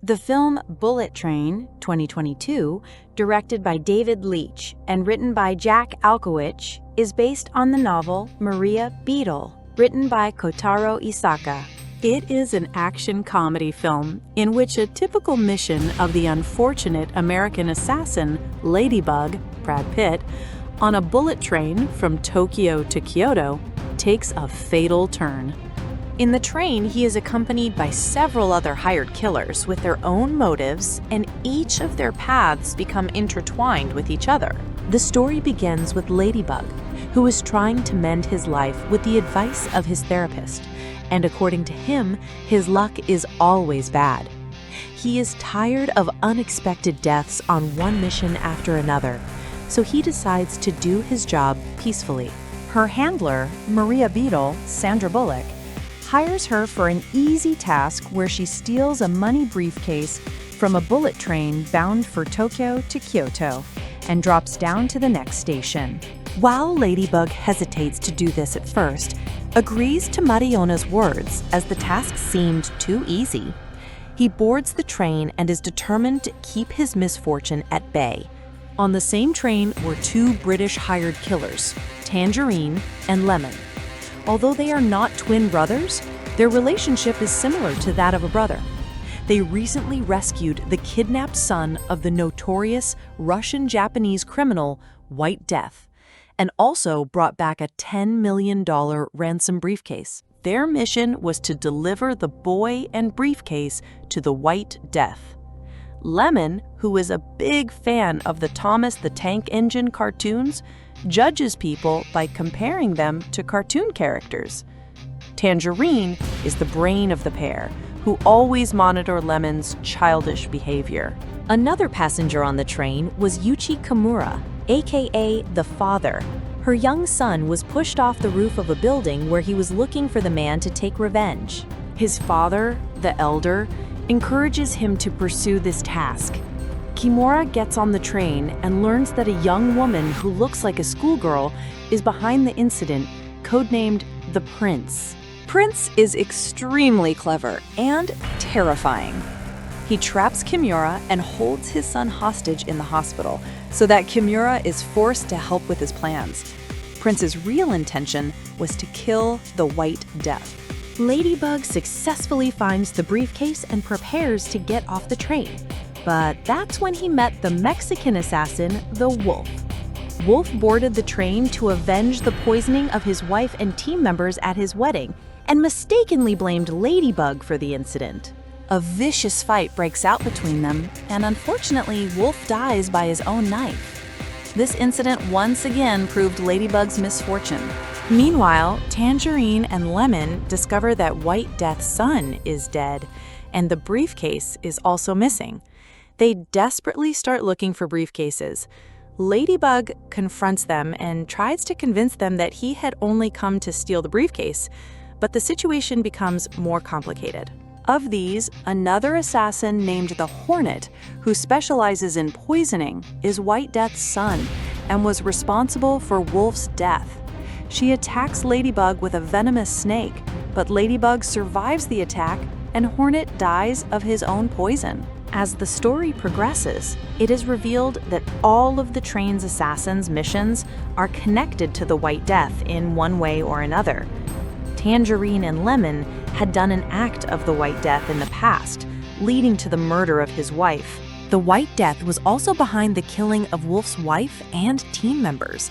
The film Bullet Train, 2022, directed by David Leitch and written by Jack Alkowicz, is based on the novel Maria Beetle, written by Kotaro Isaka. It is an action comedy film in which a typical mission of the unfortunate American assassin, Ladybug, Brad Pitt, on a bullet train from Tokyo to Kyoto, takes a fatal turn. In the train, he is accompanied by several other hired killers with their own motives, and each of their paths become intertwined with each other. The story begins with Ladybug, who is trying to mend his life with the advice of his therapist, and according to him, his luck is always bad. He is tired of unexpected deaths on one mission after another, so he decides to do his job peacefully. Her handler, Maria Beetle, Sandra Bullock, hires her for an easy task where she steals a money briefcase from a bullet train bound for Tokyo to Kyoto and drops down to the next station. While Ladybug hesitates to do this at first, agrees to Mariona's words as the task seemed too easy. He boards the train and is determined to keep his misfortune at bay. On the same train were two British hired killers, Tangerine and Lemon. Although they are not twin brothers, their relationship is similar to that of a brother. They recently rescued the kidnapped son of the notorious Russian-Japanese criminal White Death, and also brought back a $10 million ransom briefcase. Their mission was to deliver the boy and briefcase to the White Death. Lemon, who is a big fan of the Thomas the Tank Engine cartoons, judges people by comparing them to cartoon characters. Tangerine is the brain of the pair, who always monitor Lemon's childish behavior. Another passenger on the train was Yuchi Kimura, aka the father. Her young son was pushed off the roof of a building where he was looking for the man to take revenge. His father, the elder, encourages him to pursue this task. Kimura gets on the train and learns that a young woman who looks like a schoolgirl is behind the incident, codenamed the Prince. Prince is extremely clever and terrifying. He traps Kimura and holds his son hostage in the hospital so that Kimura is forced to help with his plans. Prince's real intention was to kill the White Death. Ladybug successfully finds the briefcase and prepares to get off the train. But that's when he met the Mexican assassin, the Wolf. Wolf boarded the train to avenge the poisoning of his wife and team members at his wedding and mistakenly blamed Ladybug for the incident. A vicious fight breaks out between them, and unfortunately, Wolf dies by his own knife. This incident once again proved Ladybug's misfortune. Meanwhile, Tangerine and Lemon discover that White Death's son is dead, and the briefcase is also missing. They desperately start looking for briefcases. Ladybug confronts them and tries to convince them that he had only come to steal the briefcase, but the situation becomes more complicated. Of these, another assassin named the Hornet, who specializes in poisoning, is White Death's son and was responsible for Wolf's death. She attacks Ladybug with a venomous snake, but Ladybug survives the attack and Hornet dies of his own poison. As the story progresses, it is revealed that all of the train's assassins' missions are connected to the White Death in one way or another. Tangerine and Lemon had done an act of the White Death in the past, leading to the murder of his wife. The White Death was also behind the killing of Wolf's wife and team members.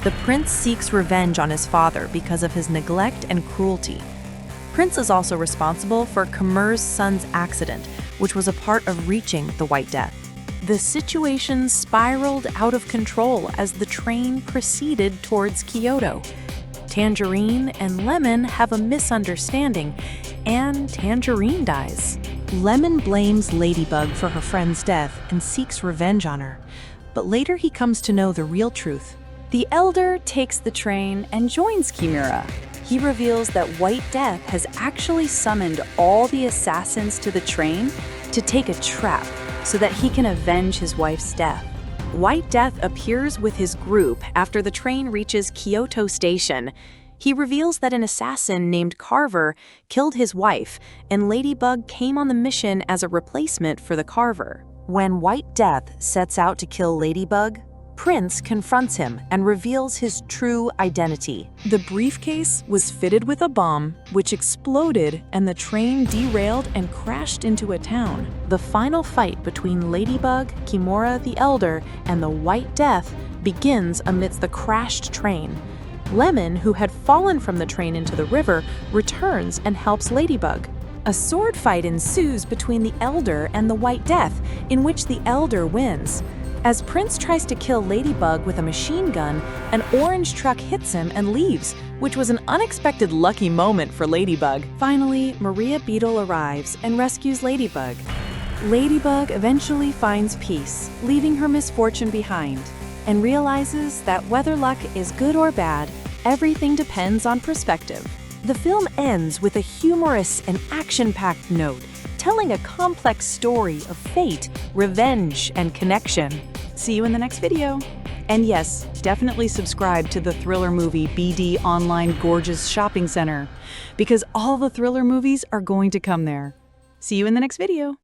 The Prince seeks revenge on his father because of his neglect and cruelty. Prince is also responsible for Kimura's son's accident, which was a part of reaching the White Death. The situation spiraled out of control as the train proceeded towards Kyoto. Tangerine and Lemon have a misunderstanding, and Tangerine dies. Lemon blames Ladybug for her friend's death and seeks revenge on her, but later he comes to know the real truth. The elder takes the train and joins Kimura. He reveals that White Death has actually summoned all the assassins to the train to take a trap so that he can avenge his wife's death. White Death appears with his group after the train reaches Kyoto Station. He reveals that an assassin named Carver killed his wife, and Ladybug came on the mission as a replacement for the Carver. When White Death sets out to kill Ladybug, Prince confronts him and reveals his true identity. The briefcase was fitted with a bomb, which exploded, and the train derailed and crashed into a town. The final fight between Ladybug, Kimura the Elder, and the White Death begins amidst the crashed train. Lemon, who had fallen from the train into the river, returns and helps Ladybug. A sword fight ensues between the Elder and the White Death, in which the Elder wins. As Prince tries to kill Ladybug with a machine gun, an orange truck hits him and leaves, which was an unexpected lucky moment for Ladybug. Finally, Maria Beetle arrives and rescues Ladybug. Ladybug eventually finds peace, leaving her misfortune behind, and realizes that whether luck is good or bad, everything depends on perspective. The film ends with a humorous and action-packed note, telling a complex story of fate, revenge, and connection. See you in the next video. And yes, definitely subscribe to the thriller movie BD Online Gorgeous Shopping Center, because all the thriller movies are going to come there. See you in the next video.